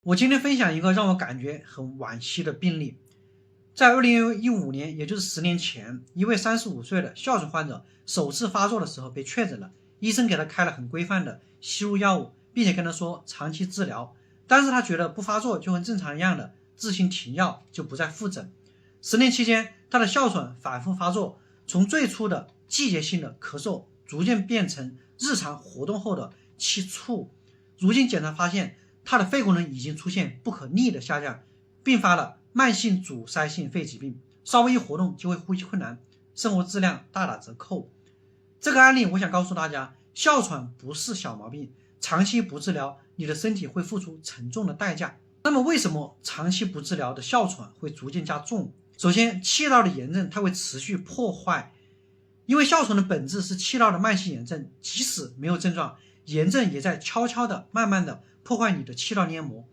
我今天分享一个让我感觉很惋惜的病例。在2015年，也就是10年前，一位35岁的哮喘患者首次发作的时候被确诊了，医生给他开了很规范的吸入药物，并且跟他说长期治疗，但是他觉得不发作就跟正常一样的，自行停药，就不再复诊。10年期间，他的哮喘反复发作，从最初的季节性的咳嗽逐渐变成日常活动后的气促。如今检查发现，他的肺功能已经出现不可逆的下降，并发了慢性阻塞性肺疾病，稍微一活动就会呼吸困难，生活质量大打折扣。这个案例我想告诉大家，哮喘不是小毛病，长期不治疗，你的身体会付出沉重的代价。那么为什么长期不治疗的哮喘会逐渐加重？首先，气道的炎症它会持续破坏，因为哮喘的本质是气道的慢性炎症，即使没有症状，炎症也在悄悄的慢慢的破坏你的气道黏膜。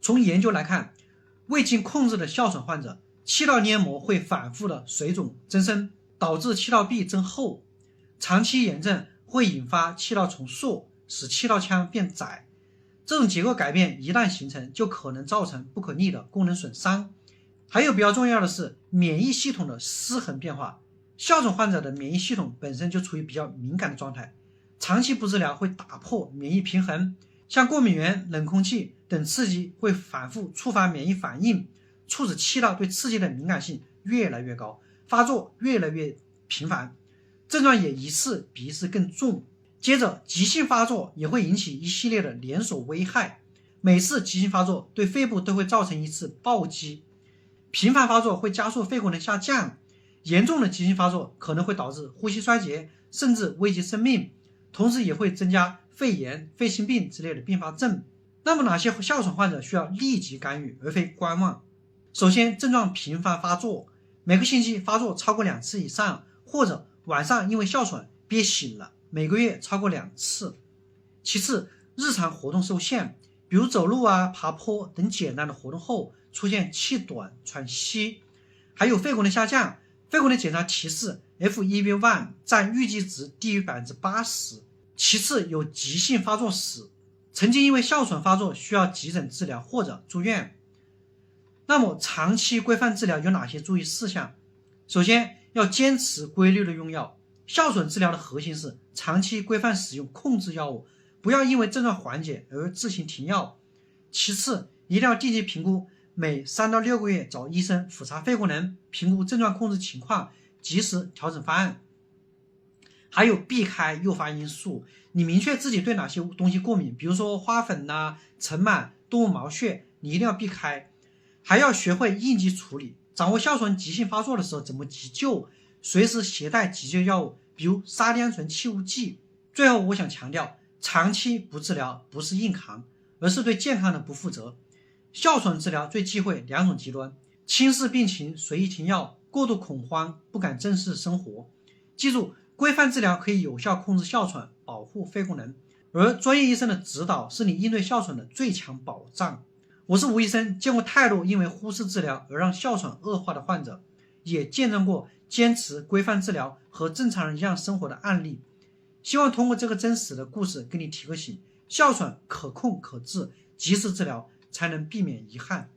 从研究来看，未经控制的哮喘患者，气道黏膜会反复的水肿增生，导致气道壁增厚。长期炎症会引发气道重塑，使气道腔变窄。这种结构改变一旦形成，就可能造成不可逆的功能损伤。还有比较重要的是免疫系统的失衡变化。哮喘患者的免疫系统本身就处于比较敏感的状态，长期不治疗会打破免疫平衡，像过敏原、冷空气等刺激会反复触发免疫反应，促使气道对刺激的敏感性越来越高，发作越来越频繁，症状也一次比一次更重。接着急性发作也会引起一系列的连锁危害，每次急性发作对肺部都会造成一次暴击，频繁发作会加速肺功能下降，严重的急性发作可能会导致呼吸衰竭，甚至危及生命，同时也会增加肺炎、肺心病之类的并发症。那么哪些哮喘患者需要立即干预而非观望？首先，症状频繁发作，每个星期发作超过2次以上，或者晚上因为哮喘憋醒了，每个月超过2次。其次，日常活动受限，比如走路爬坡等简单的活动后出现气短、喘息。还有肺功能下降，肺功能检查提示 FEV1 占预计值低于 80%。其次，有急性发作史，曾经因为哮喘发作需要急诊治疗或者住院。那么长期规范治疗有哪些注意事项？首先，要坚持规律的用药。哮喘治疗的核心是长期规范使用控制药物，不要因为症状缓解而自行停药。其次，一定要定期评估，每3到6个月找医生复查肺功能，评估症状控制情况，及时调整方案。还有避开诱发因素，你明确自己对哪些东西过敏，比如说花粉尘螨、动物毛屑，你一定要避开。还要学会应急处理，掌握哮喘急性发作的时候怎么急救，随时携带急救药物，比如沙地胺醇气雾剂。最后我想强调，长期不治疗不是硬扛，而是对健康的不负责。哮喘治疗最忌讳2种极端：轻视病情随意停药，过度恐慌不敢正视生活。记住，规范治疗可以有效控制哮喘，保护肺功能，而专业医生的指导是你应对哮喘的最强保障。我是吴医生，见过太多因为忽视治疗而让哮喘恶化的患者，也见证过坚持规范治疗和正常人一样生活的案例。希望通过这个真实的故事给你提个醒，哮喘可控可治，及时治疗才能避免遗憾。